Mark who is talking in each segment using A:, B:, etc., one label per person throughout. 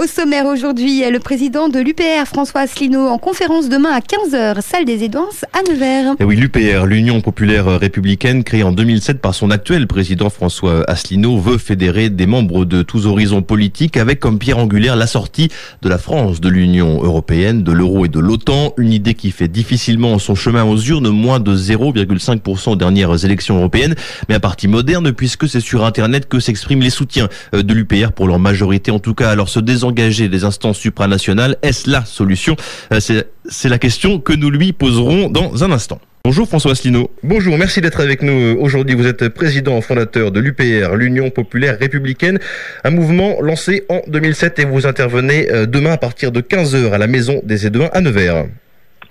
A: Au sommaire aujourd'hui, le président de l'UPR, François Asselineau, en conférence demain à 15h, salle des Édances à Nevers.
B: Et oui, l'UPR, l'Union populaire républicaine, créée en 2007 par son actuel président François Asselineau, veut fédérer des membres de tous horizons politiques avec comme pierre angulaire la sortie de la France de l'Union européenne, de l'euro et de l'OTAN. Une idée qui fait difficilement son chemin aux urnes, moins de 0,5% aux dernières élections européennes. Mais un parti moderne, puisque c'est sur Internet que s'expriment les soutiens de l'UPR pour leur majorité. En tout cas, alors se désengager des instances supranationales, est-ce la solution? C'est la question que nous lui poserons dans un instant. Bonjour François Asselineau. Bonjour, merci d'être avec nous aujourd'hui. Vous êtes président fondateur de l'UPR, l'Union populaire républicaine, un mouvement lancé en 2007 et vous intervenez demain à partir de 15h à la Maison des Édouins à Nevers.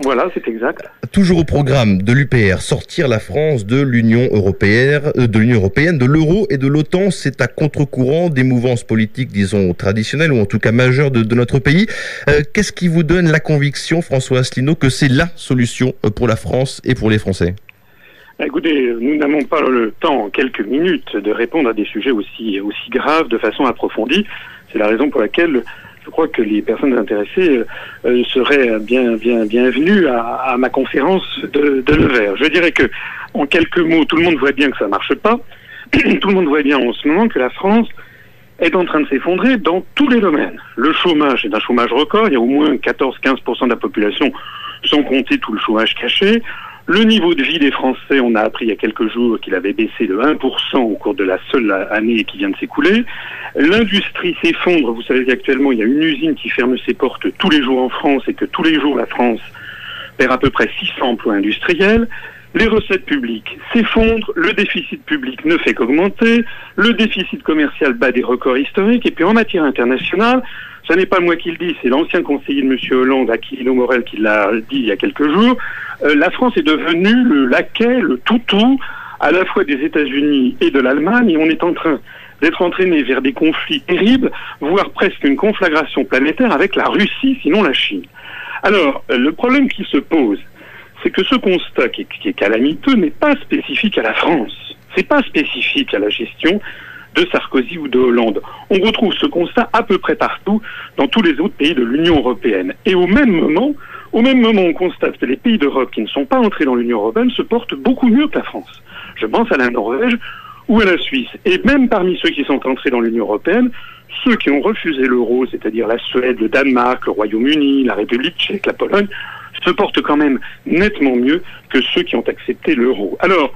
C: Voilà, c'est exact.
B: Toujours au programme de l'UPR, sortir la France de l'Union européenne, de l'euro et de l'OTAN. C'est à contre-courant des mouvances politiques, disons, traditionnelles ou en tout cas majeures de notre pays. Qu'est-ce qui vous donne la conviction, François Asselineau, que c'est la solution pour la France et pour les Français?
C: Écoutez, nous n'avons pas le temps, en quelques minutes, de répondre à des sujets aussi graves de façon approfondie. C'est la raison pour laquelle je crois que les personnes intéressées seraient bienvenues à ma conférence de Nevers. Je dirais que, en quelques mots, tout le monde voit bien que ça ne marche pas. Tout le monde voit bien en ce moment que la France est en train de s'effondrer dans tous les domaines. Le chômage est un chômage record. Il y a au moins 14-15% de la population, sans compter tout le chômage caché. Le niveau de vie des Français, on a appris il y a quelques jours qu'il avait baissé de 1% au cours de la seule année qui vient de s'écouler. L'industrie s'effondre. Vous savez qu'actuellement, il y a une usine qui ferme ses portes tous les jours en France et que tous les jours, la France perd à peu près 600 emplois industriels. Les recettes publiques s'effondrent, le déficit public ne fait qu'augmenter, le déficit commercial bat des records historiques, et puis en matière internationale, ce n'est pas moi qui le dis, c'est l'ancien conseiller de M. Hollande, Aquilino Morel, qui l'a dit il y a quelques jours. La France est devenue le laquais, le toutou, à la fois des États-Unis et de l'Allemagne, et on est en train d'être entraîné vers des conflits terribles, voire presque une conflagration planétaire avec la Russie, sinon la Chine. Alors, le problème qui se pose, c'est que ce constat qui est calamiteux n'est pas spécifique à la France. C'est pas spécifique à la gestion de Sarkozy ou de Hollande. On retrouve ce constat à peu près partout dans tous les autres pays de l'Union européenne. Et au même moment, on constate que les pays d'Europe qui ne sont pas entrés dans l'Union européenne se portent beaucoup mieux que la France. Je pense à la Norvège ou à la Suisse. Et même parmi ceux qui sont entrés dans l'Union européenne, ceux qui ont refusé l'euro, c'est-à-dire la Suède, le Danemark, le Royaume-Uni, la République tchèque, la Pologne, se portent quand même nettement mieux que ceux qui ont accepté l'euro. Alors,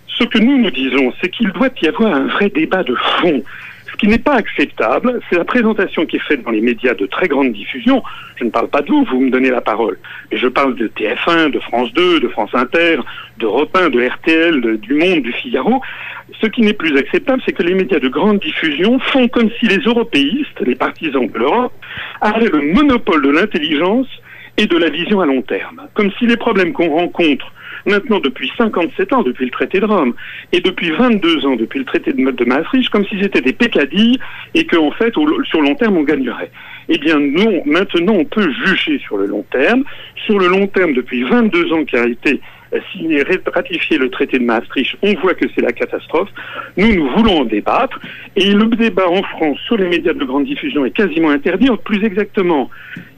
C: ce que nous disons, c'est qu'il doit y avoir un vrai débat de fond. Ce qui n'est pas acceptable, c'est la présentation qui est faite dans les médias de très grande diffusion. Je ne parle pas de vous me donnez la parole. Mais je parle de TF1, de France 2, de France Inter, d'Europe 1, de RTL, du Monde, du Figaro. Ce qui n'est plus acceptable, c'est que les médias de grande diffusion font comme si les européistes, les partisans de l'Europe, avaient le monopole de l'intelligence et de la vision à long terme. Comme si les problèmes qu'on rencontre maintenant depuis 57 ans, depuis le traité de Rome, et depuis 22 ans, depuis le traité de Maastricht, comme si c'était des pécadilles, et qu'en fait, sur long terme, on gagnerait. Eh bien non, maintenant on peut juger sur le long terme. Sur le long terme, depuis 22 ans qu'a été signé, ratifié le traité de Maastricht, on voit que c'est la catastrophe. Nous voulons en débattre, et le débat en France sur les médias de grande diffusion est quasiment interdit. Plus exactement,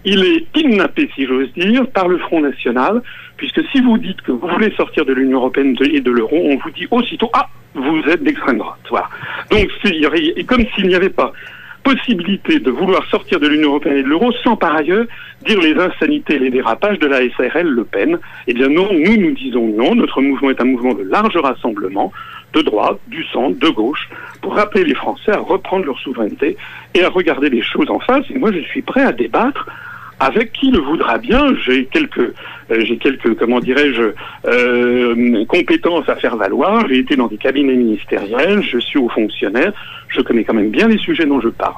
C: il est kidnappé, si j'ose dire, par le Front National, puisque si vous dites que vous voulez sortir de l'Union européenne et de l'euro, on vous dit aussitôt « Ah, vous êtes d'extrême droite ». Voilà. Donc, comme s'il n'y avait pas possibilité de vouloir sortir de l'Union européenne et de l'euro sans par ailleurs dire les insanités et les dérapages de la SARL Le Pen. Eh bien non, nous disons non, notre mouvement est un mouvement de large rassemblement, de droite, du centre, de gauche, pour rappeler les Français à reprendre leur souveraineté et à regarder les choses en face. Et moi je suis prêt à débattre avec qui le voudra bien. J'ai quelques comment dirais-je, compétences à faire valoir. J'ai été dans des cabinets ministériels, je suis haut fonctionnaire, je connais quand même bien les sujets dont je parle.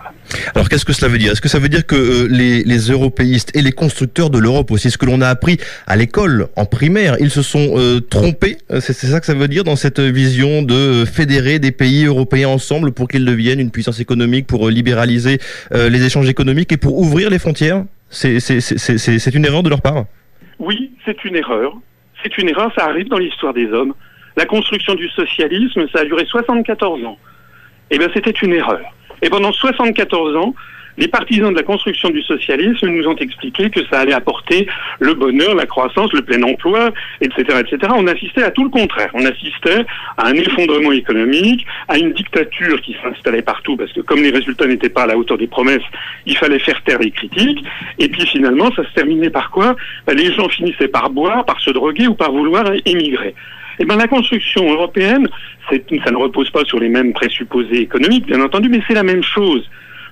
B: Alors qu'est-ce que cela veut dire? Est-ce que ça veut dire que les européistes et les constructeurs de l'Europe aussi, ce que l'on a appris à l'école, en primaire, ils se sont trompés? C'est ça que ça veut dire dans cette vision de fédérer des pays européens ensemble pour qu'ils deviennent une puissance économique, pour libéraliser les échanges économiques et pour ouvrir les frontières? C'est une erreur de leur part?
C: Oui, c'est une erreur. C'est une erreur, ça arrive dans l'histoire des hommes. La construction du socialisme, ça a duré 74 ans. Eh bien, c'était une erreur. Et pendant 74 ans, Les partisans de la construction du socialisme nous ont expliqué que ça allait apporter le bonheur, la croissance, le plein emploi, etc., etc. On assistait à tout le contraire. On assistait à un effondrement économique, à une dictature qui s'installait partout, parce que comme les résultats n'étaient pas à la hauteur des promesses, il fallait faire taire les critiques. Et puis finalement, ça se terminait par quoi? Les gens finissaient par boire, par se droguer ou par vouloir émigrer. Eh bien, la construction européenne, ça ne repose pas sur les mêmes présupposés économiques, bien entendu, mais c'est la même chose.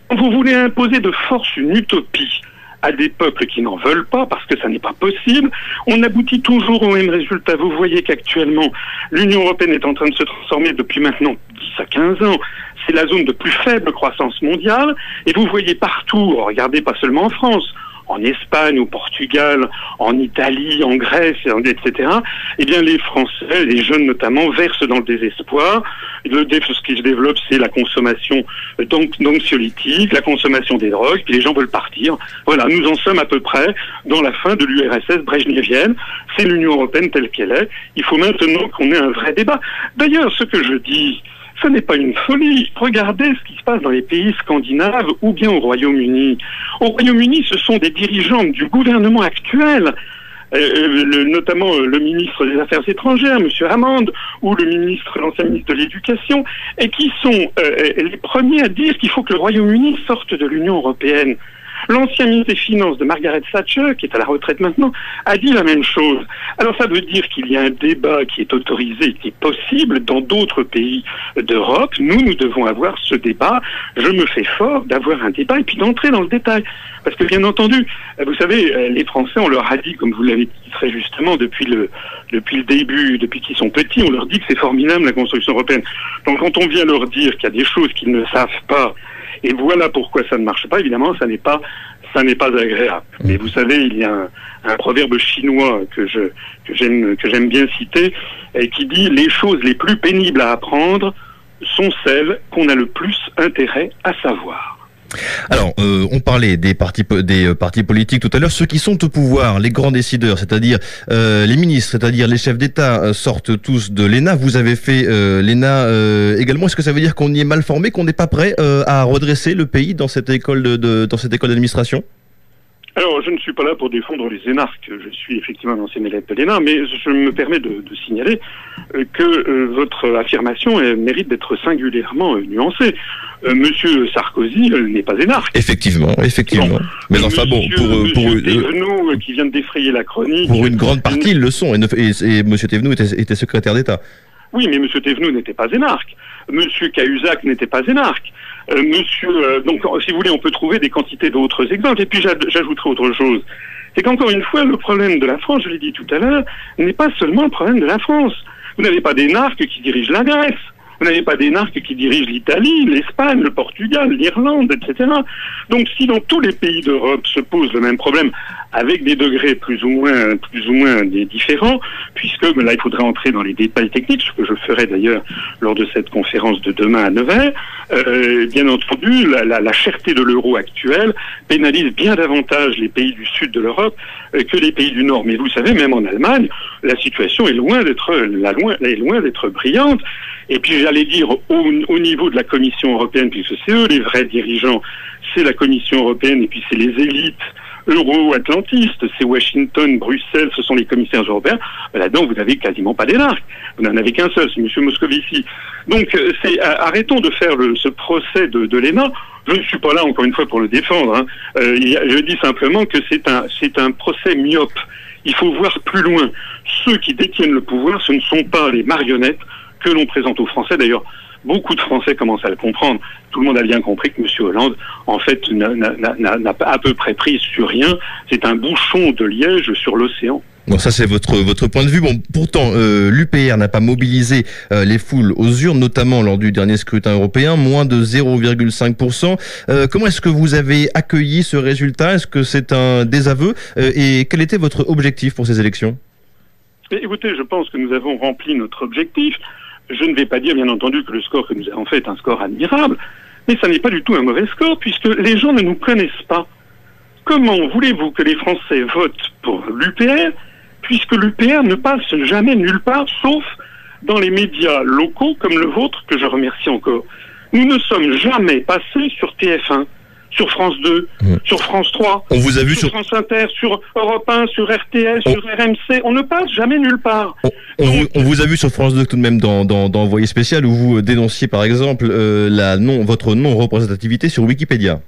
C: Quand vous voulez imposer de force une utopie à des peuples qui n'en veulent pas, parce que ça n'est pas possible, on aboutit toujours au même résultat. Vous voyez qu'actuellement, l'Union européenne est en train de se transformer depuis maintenant 10 à 15 ans. C'est la zone de plus faible croissance mondiale, et vous voyez partout, regardez pas seulement en France, en Espagne, au Portugal, en Italie, en Grèce, etc., eh bien les Français, les jeunes notamment, versent dans le désespoir. Ce qui se développe, c'est la consommation d'anxiolytiques, la consommation des drogues, puis les gens veulent partir. Voilà, nous en sommes à peu près dans la fin de l'URSS brejnevienne. C'est l'Union européenne telle qu'elle est. Il faut maintenant qu'on ait un vrai débat. D'ailleurs, ce que je dis, ce n'est pas une folie. Regardez ce qui se passe dans les pays scandinaves ou bien au Royaume-Uni. Au Royaume-Uni, ce sont des dirigeants du gouvernement actuel, notamment le ministre des Affaires étrangères, M. Hammond, ou l'ancien ministre de l'Éducation, et qui sont les premiers à dire qu'il faut que le Royaume-Uni sorte de l'Union européenne. L'ancien ministre des Finances de Margaret Thatcher, qui est à la retraite maintenant, a dit la même chose. Alors ça veut dire qu'il y a un débat qui est autorisé, qui est possible dans d'autres pays d'Europe. Nous devons avoir ce débat. Je me fais fort d'avoir un débat et puis d'entrer dans le détail. Parce que bien entendu, vous savez, les Français, on leur a dit, comme vous l'avez dit très justement, depuis le début, depuis qu'ils sont petits, on leur dit que c'est formidable la construction européenne. Donc quand on vient leur dire qu'il y a des choses qu'ils ne savent pas, et voilà pourquoi ça ne marche pas, évidemment, ça n'est pas agréable. Mais vous savez, il y a un proverbe chinois que j'aime bien citer, et qui dit « Les choses les plus pénibles à apprendre sont celles qu'on a le plus intérêt à savoir ».
B: Alors, on parlait des partis politiques tout à l'heure. Ceux qui sont au pouvoir, les grands décideurs, c'est-à-dire les ministres, c'est-à-dire les chefs d'État, sortent tous de l'ENA. Vous avez fait l'ENA également. Est-ce que ça veut dire qu'on y est mal formé, qu'on n'est pas prêt à redresser le pays dans cette école d'administration?
C: Alors, je ne suis pas là pour défendre les énarques. Je suis effectivement un ancien élève de l'ENA, mais je me permets de signaler que votre affirmation mérite d'être singulièrement nuancée. Monsieur Sarkozy n'est pas énarque.
B: Effectivement. Bon, mais enfin bon, pour
C: Thévenoud, qui vient de défrayer la chronique.
B: Pour une grande partie, ils le sont. Et Monsieur Thévenoud était secrétaire d'État.
C: Oui, mais Monsieur Thévenoud n'était pas énarque. Monsieur Cahuzac n'était pas énarque. Donc, si vous voulez, on peut trouver des quantités d'autres exemples. Et puis, j'ajouterai autre chose. C'est qu'encore une fois, le problème de la France, je l'ai dit tout à l'heure, n'est pas seulement le problème de la France. Vous n'avez pas d'énarques qui dirigent la Grèce. Vous n'avez pas d'énarques qui dirigent l'Italie, l'Espagne, le Portugal, l'Irlande, etc. Donc, si dans tous les pays d'Europe se pose le même problème, avec des degrés plus ou moins différents, puisque là, il faudrait entrer dans les détails techniques, ce que je ferai d'ailleurs lors de cette conférence de demain à Nevers. Bien entendu, la cherté de l'euro actuelle pénalise bien davantage les pays du sud de l'Europe que les pays du nord. Mais vous savez, même en Allemagne, la situation est loin d'être brillante. Et puis j'allais dire au niveau de la Commission européenne, puisque c'est eux les vrais dirigeants, c'est la Commission européenne et puis c'est les élites euro-atlantistes, c'est Washington, Bruxelles, ce sont les commissaires européens. Là-dedans, vous n'avez quasiment pas d'énarques. Vous n'en avez qu'un seul, c'est M. Moscovici. Donc arrêtons de faire ce procès de l'ENA. Je ne suis pas là, encore une fois, pour le défendre. Je dis simplement que c'est un procès myope. Il faut voir plus loin. Ceux qui détiennent le pouvoir, ce ne sont pas les marionnettes que l'on présente aux Français. D'ailleurs, beaucoup de Français commencent à le comprendre. Tout le monde a bien compris que M. Hollande, en fait, n'a pas à peu près pris sur rien. C'est un bouchon de liège sur l'océan.
B: Bon, ça c'est votre point de vue. Bon, pourtant, l'UPR n'a pas mobilisé les foules aux urnes, notamment lors du dernier scrutin européen, moins de 0,5%. Comment est-ce que vous avez accueilli ce résultat? Est-ce que c'est un désaveu? Et quel était votre objectif pour ces élections?
C: Écoutez, je pense que nous avons rempli notre objectif. Je ne vais pas dire, bien entendu, que le score que nous avons fait est un score admirable, mais ça n'est pas du tout un mauvais score, puisque les gens ne nous connaissent pas. Comment voulez-vous que les Français votent pour l'UPR, puisque l'UPR ne passe jamais nulle part, sauf dans les médias locaux comme le vôtre, que je remercie encore. Nous ne sommes jamais passés sur TF1, sur France 2, sur France 3,
B: on vous a vu
C: sur France Inter, sur Europe 1, sur RTL, sur RMC. On ne passe jamais nulle part.
B: On vous a vu sur France 2 tout de même dans Envoyé spécial où vous dénonciez par exemple votre non-représentativité sur Wikipédia.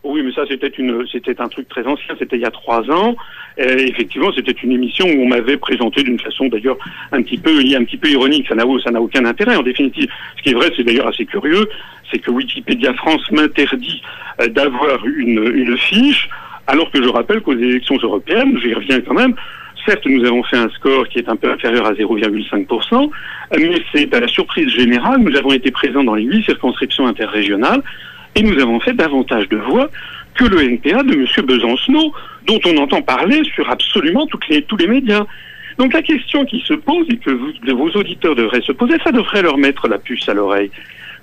C: Oui, mais ça c'était un truc très ancien, c'était il y a 3 ans. Effectivement, c'était une émission où on m'avait présenté d'une façon d'ailleurs un petit peu ironique. Ça n'a aucun intérêt en définitive. Ce qui est vrai, c'est d'ailleurs assez curieux, c'est que Wikipédia France m'interdit d'avoir une fiche, alors que je rappelle qu'aux élections européennes, j'y reviens quand même. Certes, nous avons fait un score qui est un peu inférieur à 0,5%, mais c'est à la surprise générale. Nous avons été présents dans les 8 circonscriptions interrégionales. Et nous avons fait davantage de voix que le NPA de M. Besancenot, dont on entend parler sur absolument tous les médias. Donc la question qui se pose et que vos auditeurs devraient se poser, ça devrait leur mettre la puce à l'oreille.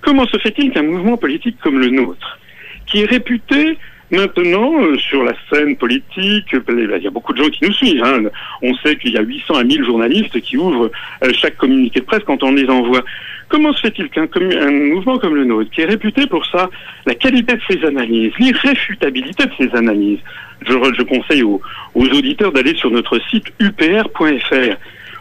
C: Comment se fait-il qu'un mouvement politique comme le nôtre, qui est réputé maintenant sur la scène politique, il y a beaucoup de gens qui nous suivent, hein. On sait qu'il y a 800 à 1000 journalistes qui ouvrent chaque communiqué de presse quand on les envoie. Comment se fait-il qu'un mouvement comme le nôtre, qui est réputé pour ça, la qualité de ses analyses, l'irréfutabilité de ses analyses, je conseille aux auditeurs d'aller sur notre site upr.fr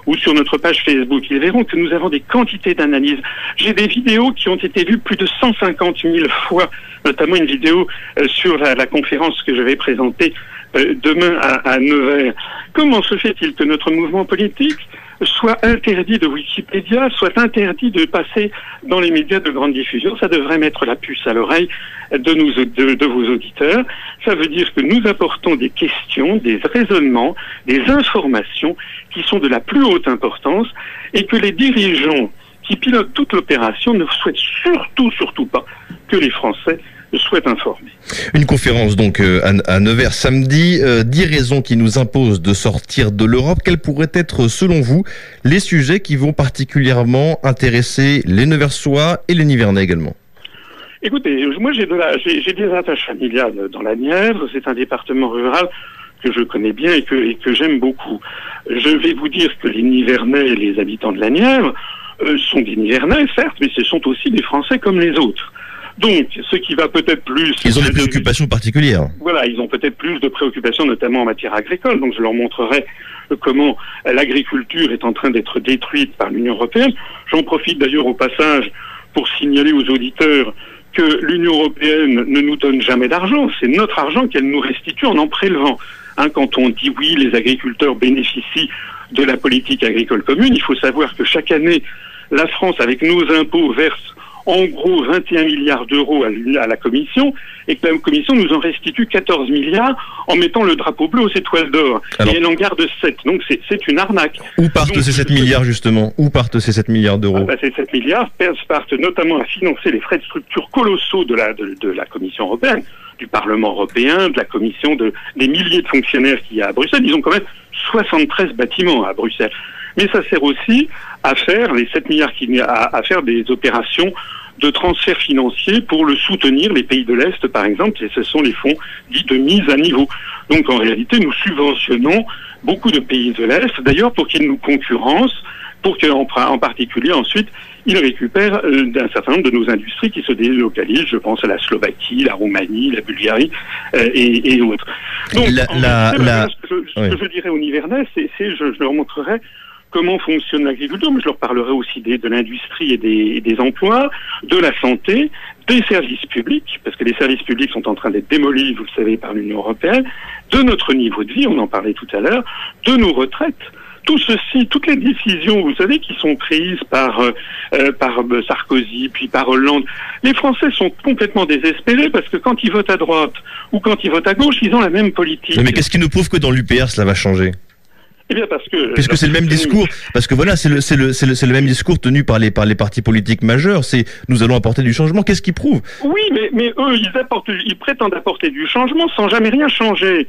C: ou sur notre page Facebook, ils verront que nous avons des quantités d'analyses. J'ai des vidéos qui ont été vues plus de 150 000 fois, notamment une vidéo sur la conférence que je vais présenter demain à Nevers. Comment se fait-il que notre mouvement politique soit interdit de Wikipédia, soit interdit de passer dans les médias de grande diffusion? Ça devrait mettre la puce à l'oreille de vos auditeurs. Ça veut dire que nous apportons des questions, des raisonnements, des informations qui sont de la plus haute importance et que les dirigeants qui pilotent toute l'opération ne souhaitent surtout pas que les Français souhaitent informer.
B: Une conférence donc à Nevers samedi, 10 raisons qui nous imposent de sortir de l'Europe. Quels pourraient être selon vous les sujets qui vont particulièrement intéresser les Neversois et les Nivernais également?
C: Écoutez, moi j'ai des attaches familiales dans la Nièvre, c'est un département rural que je connais bien et que j'aime beaucoup. Je vais vous dire que les Nivernais et les habitants de la Nièvre sont des Nivernais, certes, mais ce sont aussi des Français comme les autres. Donc, ce qui va peut-être plus...
B: Ils ont des préoccupations particulières.
C: Voilà, ils ont peut-être plus de préoccupations, notamment en matière agricole. Donc, je leur montrerai comment l'agriculture est en train d'être détruite par l'Union européenne. J'en profite d'ailleurs au passage pour signaler aux auditeurs que l'Union européenne ne nous donne jamais d'argent. C'est notre argent qu'elle nous restitue en prélevant. Quand on dit oui, les agriculteurs bénéficient de la politique agricole commune, il faut savoir que chaque année, la France, avec nos impôts, verse en gros 21 milliards d'euros à la Commission, et que la Commission nous en restitue 14 milliards en mettant le drapeau bleu aux étoiles d'or. Et elle en garde 7. Donc c'est une arnaque.
B: Où partent ces 7 milliards justement? Où partent ces 7 milliards d'euros?
C: Ces 7 milliards partent notamment à financer les frais de structure colossaux de la Commission européenne, du Parlement européen, de la Commission, des milliers de fonctionnaires qu'il y a à Bruxelles. Ils ont quand même 73 bâtiments à Bruxelles. Mais ça sert aussi à faire, les 7 milliards à faire des opérations de transfert financier pour soutenir les pays de l'Est, par exemple, et ce sont les fonds dits de mise à niveau. Donc en réalité, nous subventionnons beaucoup de pays de l'Est, d'ailleurs pour qu'ils nous concurrencent, pour qu'en particulier ensuite, ils récupèrent un certain nombre de nos industries qui se délocalisent, je pense à la Slovaquie, la Roumanie, la Bulgarie et autres. Donc, ce que je dirais aux Nivernais, je leur montrerai comment fonctionne l'agriculture, mais je leur parlerai aussi de l'industrie et des emplois, de la santé, des services publics, parce que les services publics sont en train d'être démolis, vous le savez, par l'Union européenne, de notre niveau de vie, on en parlait tout à l'heure, de nos retraites. Tout ceci, toutes les décisions, vous savez, qui sont prises par Sarkozy, puis par Hollande, les Français sont complètement désespérés parce que quand ils votent à droite ou quand ils votent à gauche, ils ont la même politique.
B: Mais qu'est-ce qui nous prouve que dans l'UPR, cela va changer ?
C: Eh bien parce que...
B: Puisque c'est le même discours, parce que voilà, c'est le même discours tenu par les partis politiques majeurs, c'est nous allons apporter du changement. Qu'est-ce qui prouve ?
C: Oui, mais eux, ils prétendent apporter du changement sans jamais rien changer.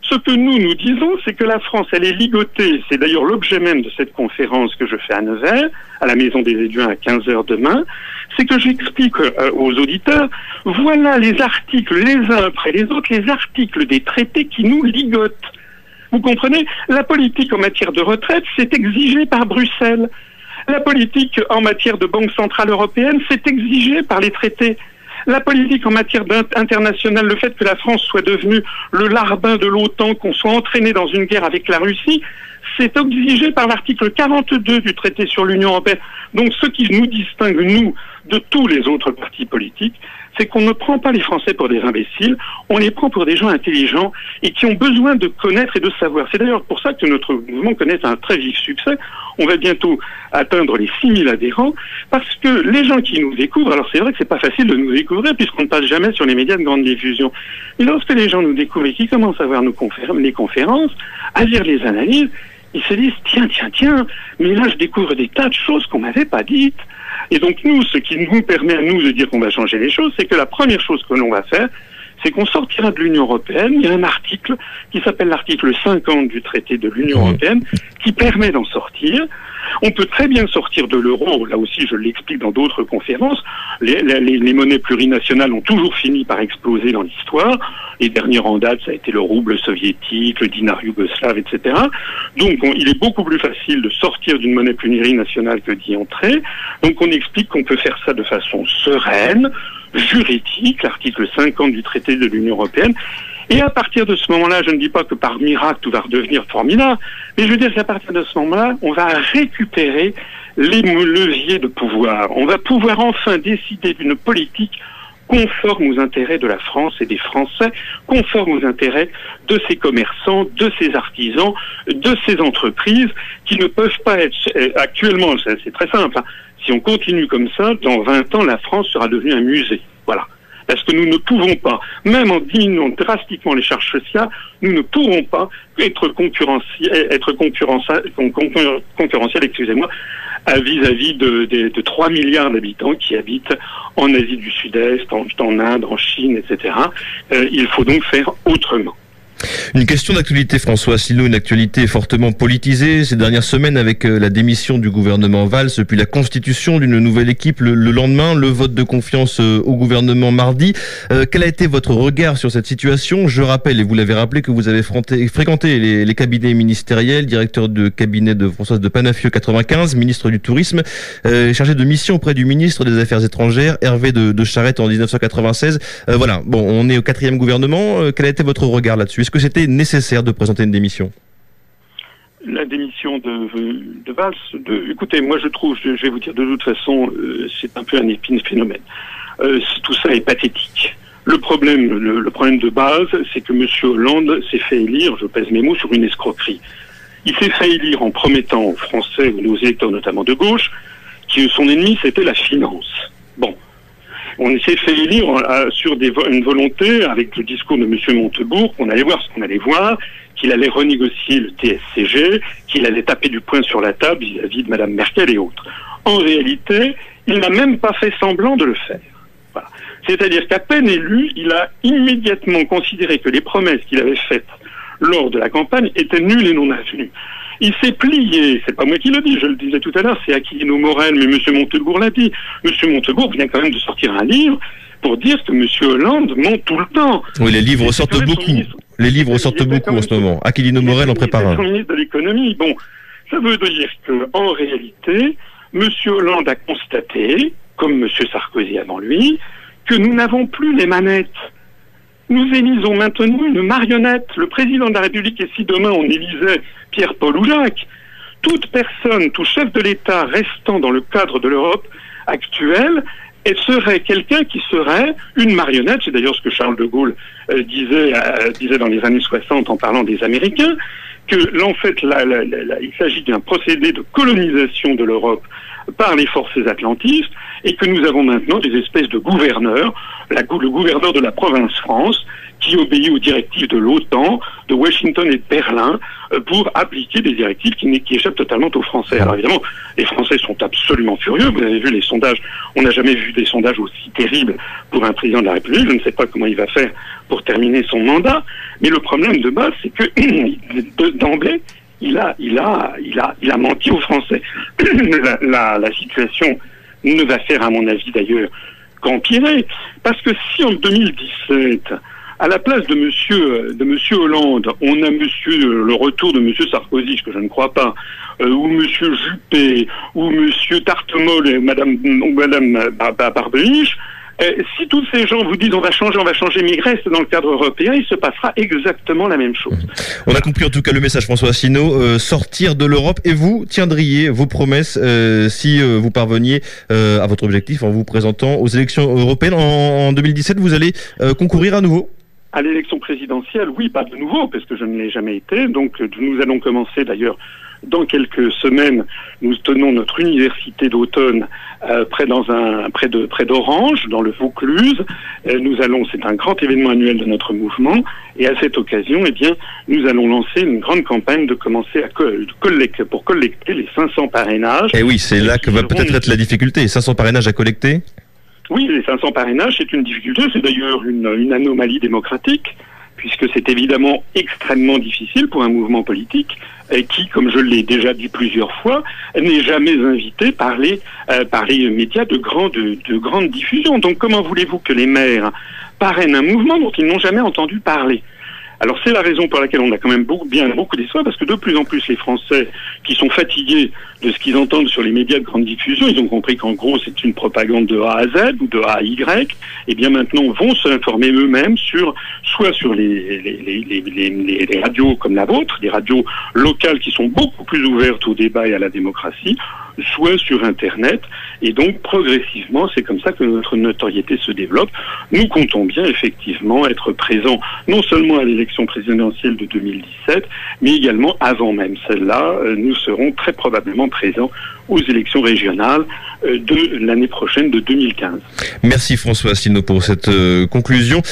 C: Ce que nous disons, c'est que la France, elle est ligotée. C'est d'ailleurs l'objet même de cette conférence que je fais à Nevers, à la Maison des Éduins à 15h demain. C'est que j'explique aux auditeurs, voilà les articles, les uns après les autres, les articles des traités qui nous ligotent. Vous comprenez ? La politique en matière de retraite, c'est exigé par Bruxelles. La politique en matière de Banque Centrale Européenne, c'est exigé par les traités. La politique en matière internationale, le fait que la France soit devenue le larbin de l'OTAN, qu'on soit entraîné dans une guerre avec la Russie, c'est exigé par l'article 42 du traité sur l'Union européenne. Donc ce qui nous distingue, nous, de tous les autres partis politiques, c'est qu'on ne prend pas les Français pour des imbéciles, on les prend pour des gens intelligents et qui ont besoin de connaître et de savoir. C'est d'ailleurs pour ça que notre mouvement connaît un très vif succès. On va bientôt atteindre les 6000 adhérents, parce que les gens qui nous découvrent, alors c'est vrai que c'est pas facile de nous découvrir puisqu'on ne passe jamais sur les médias de grande diffusion, mais lorsque les gens nous découvrent et qu'ils commencent à voir les conférences, à lire les analyses, ils se disent tiens, mais là je découvre des tas de choses qu'on m'avait pas dites. Et donc nous, ce qui nous permet à nous de dire qu'on va changer les choses, c'est que la première chose que l'on va faire, c'est qu'on sortira de l'Union européenne. Il y a un article qui s'appelle l'article 50 du traité de l'Union européenne qui permet d'en sortir. On peut très bien sortir de l'euro, là aussi je l'explique dans d'autres conférences, les monnaies plurinationales ont toujours fini par exploser dans l'histoire, les dernières en date ça a été le rouble soviétique, le dinar yougoslave, etc. Donc il est beaucoup plus facile de sortir d'une monnaie plurinationale que d'y entrer, donc on explique qu'on peut faire ça de façon sereine, juridique, l'article 50 du traité de l'Union européenne. Et à partir de ce moment-là, je ne dis pas que par miracle tout va redevenir formidable, mais je veux dire qu'à partir de ce moment-là, on va récupérer les leviers de pouvoir. On va pouvoir enfin décider d'une politique conforme aux intérêts de la France et des Français, conforme aux intérêts de ces commerçants, de ces artisans, de ces entreprises qui ne peuvent pas être actuellement, c'est très simple, hein, si on continue comme ça, dans 20 ans, la France sera devenue un musée. Voilà. Parce que nous ne pouvons pas, même en diminuant drastiquement les charges sociales, nous ne pourrons pas être concurrentiels, excusez-moi, vis-à-vis de 3 milliards d'habitants qui habitent en Asie du Sud-Est, en Inde, en Chine, etc. Il faut donc faire autrement.
B: Une question d'actualité, François Asselineau, une actualité fortement politisée ces dernières semaines avec la démission du gouvernement Valls, puis la constitution d'une nouvelle équipe le lendemain, le vote de confiance au gouvernement mardi. Quel a été votre regard sur cette situation? Je rappelle, et vous l'avez rappelé, que vous avez fréquenté les cabinets ministériels, directeur de cabinet de Françoise de Panafieux 95, ministre du Tourisme, chargé de mission auprès du ministre des Affaires étrangères, Hervé de Charette en 1996. Voilà, bon, on est au 4e gouvernement. Quel a été votre regard là-dessus? Est-ce que c'était nécessaire de présenter une démission?
C: La démission de Valls, écoutez, moi je trouve, je vais vous dire de toute façon, c'est un peu un épiphénomène. Tout ça est pathétique. Le problème de base, c'est que M. Hollande s'est fait élire, je pèse mes mots, sur une escroquerie. Il s'est fait élire en promettant aux Français, ou aux électeurs notamment de gauche, que son ennemi c'était la finance. Bon. On s'est fait élire sur une volonté, avec le discours de M. Montebourg, qu'on allait voir ce qu'on allait voir, qu'il allait renégocier le TSCG, qu'il allait taper du poing sur la table vis-à-vis de Mme Merkel et autres. En réalité, il n'a même pas fait semblant de le faire. Voilà. C'est-à-dire qu'à peine élu, il a immédiatement considéré que les promesses qu'il avait faites lors de la campagne étaient nulles et non avenues. Il s'est plié, c'est pas moi qui le dis, je le disais tout à l'heure, c'est Aquilino Morel, mais M. Montebourg l'a dit. M. Montebourg vient quand même de sortir un livre pour dire que M. Hollande ment tout le temps.
B: Oui, les livres sortent beaucoup. Les livres sortent beaucoup en ce moment. Aquilino Morel en prépare un.
C: Le ministre de l'économie, bon, ça veut dire qu'en réalité, M. Hollande a constaté, comme M. Sarkozy avant lui, que nous n'avons plus les manettes. Nous élisons maintenant une marionnette. Le président de la République, et si demain on élisait Pierre, Paul ou Jacques, toute personne, tout chef de l'État restant dans le cadre de l'Europe actuelle, serait quelqu'un qui serait une marionnette. C'est d'ailleurs ce que Charles de Gaulle disait dans les années 60 en parlant des Américains, que en fait il s'agit d'un procédé de colonisation de l'Europe par les forces atlantistes, et que nous avons maintenant des espèces de gouverneurs, le gouverneur de la province France, qui obéit aux directives de l'OTAN, de Washington et de Berlin, pour appliquer des directives qui échappent totalement aux Français. Alors évidemment, les Français sont absolument furieux. Vous avez vu les sondages, on n'a jamais vu des sondages aussi terribles pour un président de la République. Je ne sais pas comment il va faire pour terminer son mandat, mais le problème de base, c'est que d'emblée, il a menti aux Français. La situation ne va faire, à mon avis d'ailleurs, qu'empirer. Parce que si en 2017, à la place de Monsieur Hollande, on a le retour de Monsieur Sarkozy, ce que je ne crois pas, ou Monsieur Juppé, ou Monsieur Tartemol et Madame Barbeniche, Si tous ces gens vous disent on va changer, mais ils restent dans le cadre européen, il se passera exactement la même chose.
B: On a compris en tout cas le message, François Asselineau, sortir de l'Europe, et vous tiendriez vos promesses si vous parveniez à votre objectif en vous présentant aux élections européennes en 2017. Vous allez concourir à nouveau?
C: À l'élection présidentielle, oui, pas de nouveau, parce que je ne l'ai jamais été. Donc nous allons commencer d'ailleurs dans quelques semaines. Nous tenons notre université d'automne près d'Orange, dans le Vaucluse. C'est un grand événement annuel de notre mouvement, et à cette occasion, nous allons lancer une grande campagne de commencer pour collecter les 500 parrainages.
B: Et oui, c'est là que va peut-être être la difficulté. 500 parrainages à collecter?
C: Oui, les 500 parrainages, c'est une difficulté, c'est d'ailleurs une anomalie démocratique, puisque c'est évidemment extrêmement difficile pour un mouvement politique qui, comme je l'ai déjà dit plusieurs fois, n'est jamais invité par les médias de grande diffusion. Donc comment voulez-vous que les maires parrainent un mouvement dont ils n'ont jamais entendu parler? Alors c'est la raison pour laquelle on a quand même beaucoup d'histoires, parce que de plus en plus les Français qui sont fatigués de ce qu'ils entendent sur les médias de grande diffusion, ils ont compris qu'en gros c'est une propagande de A à Z ou de A à Y, et bien maintenant vont s'informer eux-mêmes soit sur les radios comme la vôtre, des radios locales qui sont beaucoup plus ouvertes au débat et à la démocratie, soit sur Internet, et donc progressivement c'est comme ça que notre notoriété se développe. Nous comptons bien effectivement être présents non seulement à l'élection présidentielle de 2017, mais également avant même celle-là, nous serons très probablement présents aux élections régionales de l'année prochaine de 2015.
B: Merci François Asselineau pour cette conclusion.